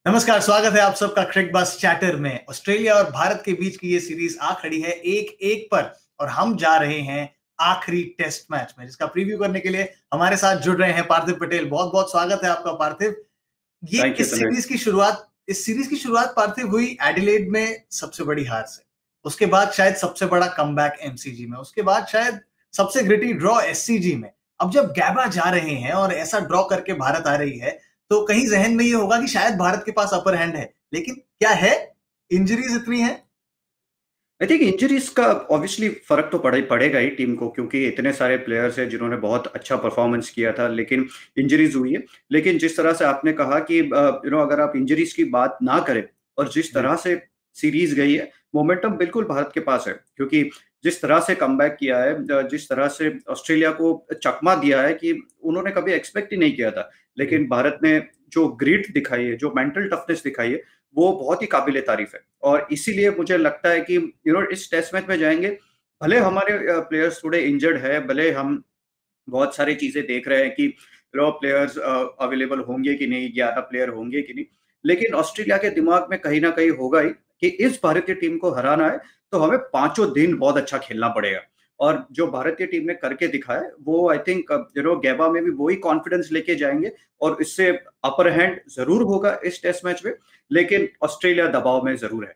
नमस्कार, स्वागत है आप सबका क्रिक बस चैटर में। ऑस्ट्रेलिया और भारत के बीच की ये सीरीज आ खड़ी है 1-1 पर और हम जा रहे हैं आखिरी टेस्ट मैच में, जिसका प्रीव्यू करने के लिए हमारे साथ जुड़ रहे हैं पार्थिव पटेल। बहुत बहुत स्वागत है आपका पार्थिव। ये थैंक यू तनिष। इस सीरीज की शुरुआत पार्थिव हुई एडिलेड में सबसे बड़ी हार से। उसके बाद शायद सबसे बड़ा कमबैक एमसीजी में, उसके बाद शायद सबसे ग्रिटी ड्रॉ एससीजी में। अब जब गैबा जा रहे हैं और ऐसा ड्रॉ करके भारत आ रही है तो कहीं जहन में ये होगा कि शायद भारत के पास अपर हैंड है, लेकिन क्या है? इंजरीज इतनी है। आई थिंक इंजरीज का ऑब्वियसली फर्क तो पड़ेगा ही टीम को, क्योंकि इतने सारे प्लेयर्स हैं जिन्होंने बहुत अच्छा परफॉर्मेंस किया था, लेकिन इंजरीज हुई है। लेकिन जिस तरह से आपने कहा कि अगर आप इंजरीज की बात ना करें और जिस तरह से सीरीज गई है, मोमेंटम बिल्कुल भारत के पास है। क्योंकि जिस तरह से कमबैक किया है, जिस तरह से ऑस्ट्रेलिया को चकमा दिया है कि उन्होंने कभी एक्सपेक्ट ही नहीं किया था, लेकिन भारत ने जो ग्रिट दिखाई है, जो मेंटल टफनेस दिखाई है, वो बहुत ही काबिले तारीफ है। और इसीलिए मुझे लगता है कि इस टेस्ट मैच में जाएंगे, भले हमारे प्लेयर्स थोड़े इंजर्ड है, भले हम बहुत सारी चीजें देख रहे हैं कि प्लेयर्स अवेलेबल होंगे कि नहीं, 11 प्लेयर होंगे कि नहीं, लेकिन ऑस्ट्रेलिया के दिमाग में कहीं ना कहीं होगा ही कि इस भारतीय टीम को हराना है तो हमें पांचों दिन बहुत अच्छा खेलना पड़ेगा। और जो भारतीय टीम ने करके दिखाया है, वो आई थिंक गैबा में भी वही कॉन्फिडेंस लेके जाएंगे और इससे अपर हैंड जरूर होगा इस टेस्ट मैच में, लेकिन ऑस्ट्रेलिया दबाव में जरूर है।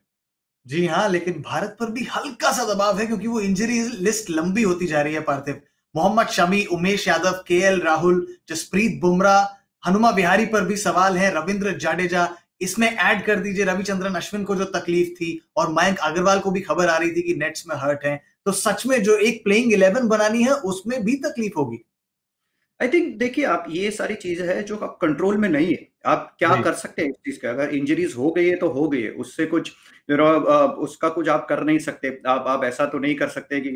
जी हाँ, लेकिन भारत पर भी हल्का सा दबाव है क्योंकि वो इंजरी लिस्ट लंबी होती जा रही है पार्थिव। मोहम्मद शमी, उमेश यादव, केएल राहुल, जसप्रीत बुमराह, हनुमा विहारी पर भी सवाल है, रविंद्र जाडेजा। इसमें ऐड कर दीजिए रविचंद्रन अश्विन को जो तकलीफ थी, और मयंक अग्रवाल को भी खबर आ रही थी कि नेट्स में हर्ट है। तो सच में जो एक प्लेइंग 11 बनानी है उसमें भी तकलीफ होगी। आई थिंक देखिए, आप ये सारी चीजें हैं जो आप कंट्रोल में नहीं है। आप क्या जी। कर सकते हैं इस चीज का? अगर इंजरीज हो गई है तो हो गई है, उससे कुछ उसका कुछ आप कर नहीं सकते। आप ऐसा तो नहीं कर सकते कि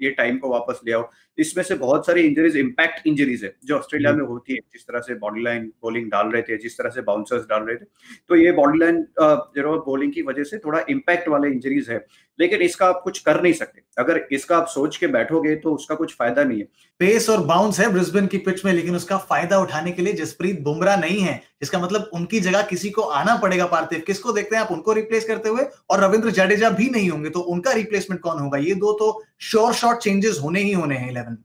ये टाइम को वापस ले आओ। इसमें से बहुत सारी इंजरीज इम्पैक्ट इंजरीज है जो ऑस्ट्रेलिया जी। में होती है। जिस तरह से बॉडी लाइन बॉलिंग डाल रहे थे, जिस तरह से बाउंसर्स डाल रहे थे, तो ये बॉडी लाइन बॉलिंग की वजह से थोड़ा इम्पैक्ट वाले इंजरीज है। लेकिन इसका आप कुछ कर नहीं सकते। अगर इसका आप सोच के बैठोगे तो उसका कुछ फायदा नहीं है। पेस और बाउंस है ब्रिस्बेन की पिच में, लेकिन उसका फायदा उठाने के लिए जसप्रीत बुमराह नहीं है, जिसका मतलब उनकी जगह किसी को आना पड़ेगा। पार्थिव, किसको देखते हैं आप उनको रिप्लेस करते हुए? और रविंद्र जडेजा भी नहीं होंगे तो उनका रिप्लेसमेंट कौन होगा? ये दो तो श्योर शॉट चेंजेस होने ही होने हैं 11।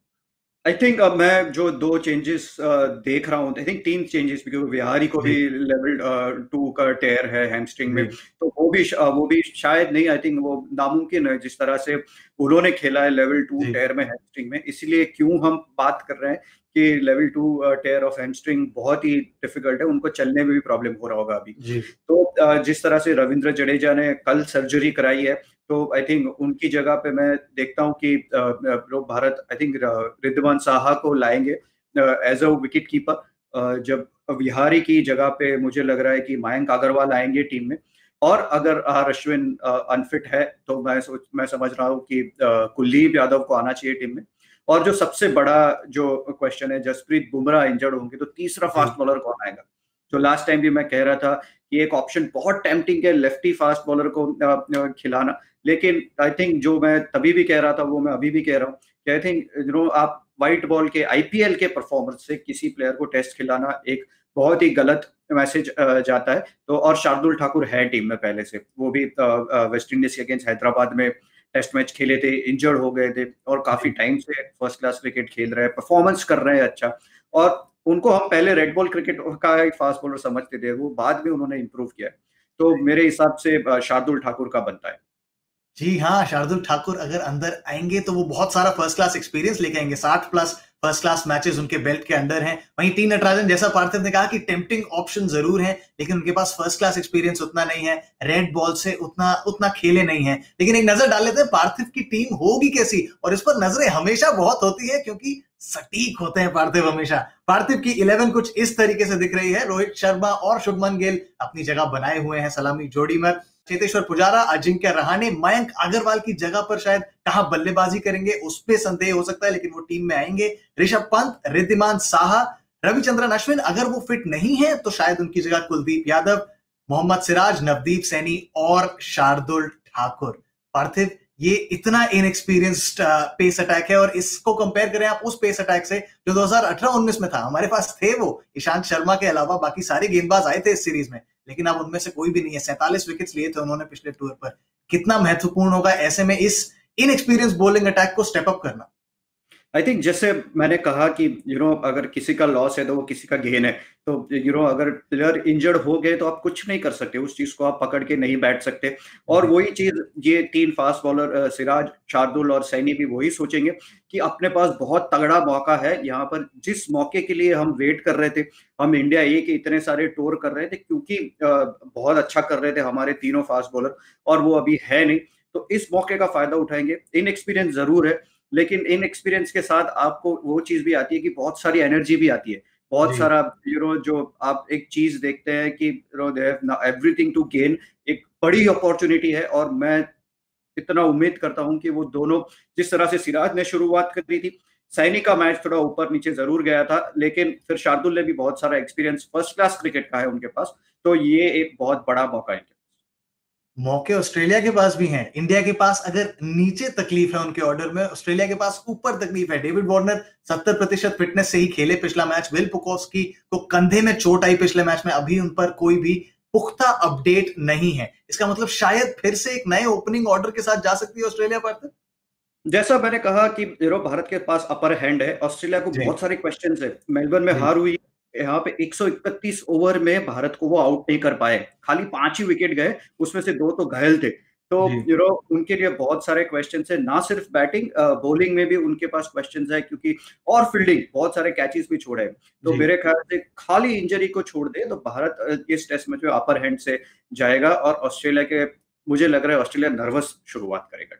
आई थिंक अब मैं जो दो चेंजेस देख रहा हूँ, आई थिंक तीन चेंजेस, क्योंकि विहारी को भी जी। लेवल 2 का टेयर है हैमस्ट्रिंग में। जी। तो वो भी शायद नहीं, आई थिंक वो नामुमकिन है जिस तरह से उन्होंने खेला है लेवल 2 जी। टेयर में हैमस्ट्रिंग में। इसलिए क्यों हम बात कर रहे हैं कि लेवल 2 टेयर ऑफ हैमस्ट्रिंग बहुत ही डिफिकल्ट है, उनको चलने में भी प्रॉब्लम हो रहा होगा अभी। जी। तो जिस तरह से रविंद्र जडेजा ने कल सर्जरी कराई है, तो आई थिंक उनकी जगह पे मैं देखता हूँ कि लोग भारत आई थिंक रिद्धमान साहा को लाएंगे एज अ विकेट कीपर। जब विहारी की जगह पे मुझे लग रहा है कि मयंक अग्रवाल आएंगे टीम में। और अगर अश्विन अनफिट है तो मैं समझ रहा हूँ कि कुलदीप यादव को आना चाहिए टीम में। और जो सबसे बड़ा जो क्वेश्चन है, जसप्रीत बुमराह इंजर्ड होंगे तो तीसरा फास्ट जी। बॉलर कौन आएगा? जो लास्ट टाइम भी मैं कह रहा था कि एक ऑप्शन बहुत टेम्पटिंग है लेफ्टी फास्ट बॉलर को खिलाना। लेकिन आई थिंक जो मैं तभी भी कह रहा था वो मैं अभी भी कह रहा हूँ कि आई थिंक आप व्हाइट बॉल के आईपीएल के परफॉर्मेंस से किसी प्लेयर को टेस्ट खिलाना एक बहुत ही गलत मैसेज जाता है। तो और शार्दुल ठाकुर है टीम में पहले से, वो भी वेस्ट इंडीज के अगेंस्ट हैदराबाद में टेस्ट मैच खेले थे, इंजर्ड हो गए थे और काफी जी। टाइम से फर्स्ट क्लास क्रिकेट खेल रहे हैं, परफॉर्मेंस कर रहे हैं अच्छा। और उनको हम पहले रेड बॉल क्रिकेट का एक फास्ट बॉलर समझते थे, वो बाद में उन्होंने इंप्रूव किया है। तो मेरे हिसाब से शार्दुल ठाकुर का बनता है। जी हाँ, शार्दुल ठाकुर अगर अंदर आएंगे तो वो बहुत सारा फर्स्ट क्लास एक्सपीरियंस लेके आएंगे। 60 प्लस फर्स्ट क्लास मैचेस उनके बेल्ट के अंडर हैं। वहीं टी नटराजन, जैसा पार्थिव ने कहा कि टेम्पटिंग ऑप्शन जरूर है, लेकिन उनके पास फर्स्ट क्लास एक्सपीरियंस उतना नहीं है, रेड बॉल से उतना उतना खेले नहीं है। लेकिन एक नजर डाल लेते हैं पार्थिव की टीम होगी कैसी, और इस पर नजरें हमेशा बहुत होती है क्योंकि सटीक होते हैं पार्थिव हमेशा। पार्थिव की 11 कुछ इस तरीके से दिख रही है। रोहित शर्मा और शुभमन गिल अपनी जगह बनाए हुए हैं सलामी जोड़ी में। चेतेश्वर पुजारा, अजिंक्य रहाणे, मयंक अग्रवाल की जगह पर शायद कहां बल्लेबाजी करेंगे उस पे संदेह हो सकता है, लेकिन वो टीम में आएंगे। ऋषभ पंत, रिद्धिमान साहा, रविचंद्रन अश्विन अगर वो फिट नहीं है तो शायद उनकी जगह कुलदीप यादव, मोहम्मद सिराज, नवदीप सैनी और शार्दुल ठाकुर। पार्थिव, ये इतना इनएक्सपीरियंस्ड पेस अटैक है, और इसको कंपेयर करें आप उस पेस अटैक से जो 2018-19 में था। हमारे पास थे वो ईशांत शर्मा के अलावा बाकी सारे गेंदबाज आए थे इस सीरीज में, लेकिन अब उनमें से कोई भी नहीं है। 47 विकेट्स लिए थे उन्होंने पिछले टूर पर। कितना महत्वपूर्ण होगा ऐसे में इस इनएक्सपीरियंस बॉलिंग अटैक को स्टेप अप करना। आई थिंक जैसे मैंने कहा कि अगर किसी का लॉस है तो वो किसी का गेन है। तो अगर प्लेयर इंजर्ड हो गए तो आप कुछ नहीं कर सकते, उस चीज को आप पकड़ के नहीं बैठ सकते। और वही चीज ये तीन फास्ट बॉलर सिराज, शार्दुल और सैनी भी वही सोचेंगे कि अपने पास बहुत तगड़ा मौका है यहाँ पर, जिस मौके के लिए हम वेट कर रहे थे। हम इंडिया ए के इतने सारे टूर कर रहे थे क्योंकि बहुत अच्छा कर रहे थे हमारे तीनों फास्ट बॉलर, और वो अभी है नहीं। तो इस मौके का फायदा उठाएंगे। इनएक्सपीरियंस जरूर है, लेकिन इन एक्सपीरियंस के साथ आपको वो चीज भी आती है कि बहुत सारी एनर्जी भी आती है, बहुत सारा जो आप एक चीज देखते हैं कि they have everything to gain. एक बड़ी अपॉर्चुनिटी है, और मैं इतना उम्मीद करता हूं कि वो दोनों, जिस तरह से सिराज ने शुरुआत करी थी, सैनी का मैच थोड़ा ऊपर नीचे जरूर गया था, लेकिन फिर शार्दुल ने भी बहुत सारा एक्सपीरियंस फर्स्ट क्लास क्रिकेट का है उनके पास। तो ये एक बहुत बड़ा मौका है। मौके ऑस्ट्रेलिया के पास भी हैं। इंडिया के पास अगर नीचे तकलीफ है उनके ऑर्डर में, ऑस्ट्रेलिया के पास ऊपर तकलीफ है। डेविड वार्नर 70% फिटनेस से ही खेले पिछला मैच। विल पुकोस्की को कंधे में चोट आई पिछले मैच में, अभी उन पर कोई भी पुख्ता अपडेट नहीं है। इसका मतलब शायद फिर से एक नए ओपनिंग ऑर्डर के साथ जा सकती है ऑस्ट्रेलिया पर। जैसा मैंने कहा कि भारत के पास अपर हैंड है, ऑस्ट्रेलिया को बहुत सारे क्वेश्चंस है। मेलबर्न में हार हुई, यहाँ पे 131 ओवर में भारत को वो आउट नहीं कर पाए, खाली 5 ही विकेट गए, उसमें से 2 तो घायल थे। तो उनके लिए बहुत सारे क्वेश्चंस है, ना सिर्फ बैटिंग, बॉलिंग में भी उनके पास क्वेश्चंस है, क्योंकि और फील्डिंग, बहुत सारे कैचेस भी छोड़े। तो मेरे ख्याल से खाली इंजरी को छोड़ दे तो भारत इस टेस्ट मैच में अपर हैंड से जाएगा, और ऑस्ट्रेलिया के, मुझे लग रहा है ऑस्ट्रेलिया नर्वस शुरुआत करेगा।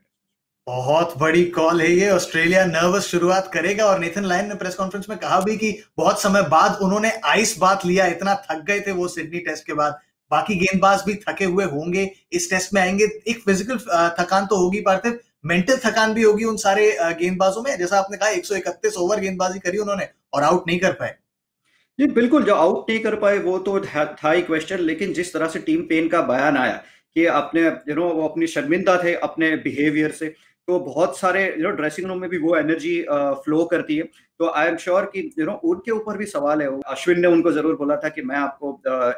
बहुत बड़ी कॉल है ये, ऑस्ट्रेलिया नर्वस शुरुआत करेगा। और नेथन लायन ने प्रेस कॉन्फ्रेंस में कहा भी कि बहुत समय बाद उन्होंने आइस बात लिया, इतना थक गए थे वो सिडनी टेस्ट के बाद। बाकी गेंदबाज भी थके हुए होंगे, इस टेस्ट में आएंगे। एक फिजिकल थकान तो होगी पार्थिव, मेंटल थकान भी होगी उन सारे गेंदबाजों में। जैसा आपने कहा 131 ओवर गेंदबाजी करी उन्होंने और आउट नहीं कर पाए। जी बिल्कुल, जो आउट नहीं कर पाए वो तो था ही क्वेश्चन, लेकिन जिस तरह से टीम पेन का बयान आया कि आपने वो अपनी शर्मिंदा थे अपने बिहेवियर से, तो बहुत सारे ड्रेसिंग रूम में भी वो एनर्जी फ्लो करती है। तो आई एम श्योर कि उनके ऊपर भी सवाल है। अश्विन ने उनको जरूर बोला था कि मैं आपको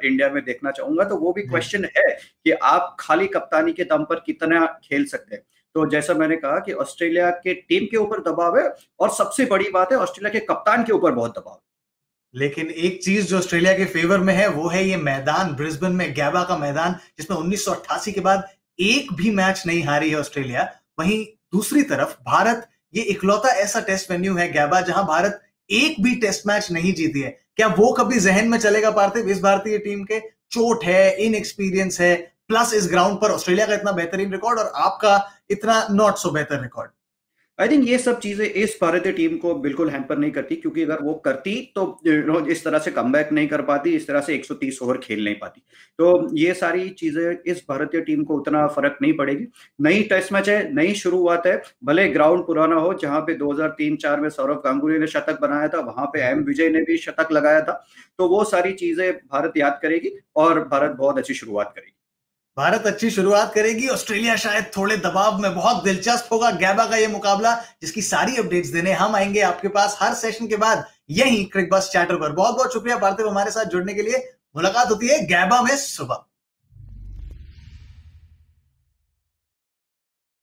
इंडिया में देखना चाहूंगा, तो वो भी क्वेश्चन है कि आप खाली कप्तानी के दम पर कितना खेल सकते हैं। तो जैसा मैंने कहा कि ऑस्ट्रेलिया के टीम के ऊपर दबाव है, और सबसे बड़ी बात है ऑस्ट्रेलिया के कप्तान के ऊपर बहुत दबाव है। लेकिन एक चीज जो ऑस्ट्रेलिया के फेवर में है वो है ये मैदान, ब्रिस्बेन में गैबा का मैदान, जिसमें 1988 के बाद एक भी मैच नहीं हारी है ऑस्ट्रेलिया। वहीं दूसरी तरफ भारत, ये इकलौता ऐसा टेस्ट वेन्यू है गैबा जहां भारत एक भी टेस्ट मैच नहीं जीती है। क्या वो कभी जहन में चलेगा पार्थिव इस भारतीय टीम के? चोट है, इनएक्सपीरियंस है, प्लस इस ग्राउंड पर ऑस्ट्रेलिया का इतना बेहतरीन रिकॉर्ड और आपका इतना नॉट सो बेहतर रिकॉर्ड। आई थिंक ये सब चीजें इस भारतीय टीम को बिल्कुल हैम्पर नहीं करती, क्योंकि अगर वो करती तो इस तरह से कमबैक नहीं कर पाती, इस तरह से 130 ओवर खेल नहीं पाती। तो ये सारी चीजें इस भारतीय टीम को उतना फर्क नहीं पड़ेगी। नई टेस्ट मैच है, नई शुरुआत है, भले ग्राउंड पुराना हो, जहां पे 2003-4 में सौरव गांगुली ने शतक बनाया था, वहां पे एम विजय ने भी शतक लगाया था। तो वो सारी चीजें भारत याद करेगी, और भारत बहुत अच्छी शुरुआत करेगी। भारत अच्छी शुरुआत करेगी, ऑस्ट्रेलिया शायद थोड़े दबाव में। बहुत दिलचस्प होगा गैबा का ये मुकाबला, जिसकी सारी अपडेट्स देने हम आएंगे आपके पास हर सेशन के बाद यही क्रिक बस चैटर पर। बहुत बहुत शुक्रिया पार्थिव हमारे साथ जुड़ने के लिए। मुलाकात होती है गैबा में सुबह।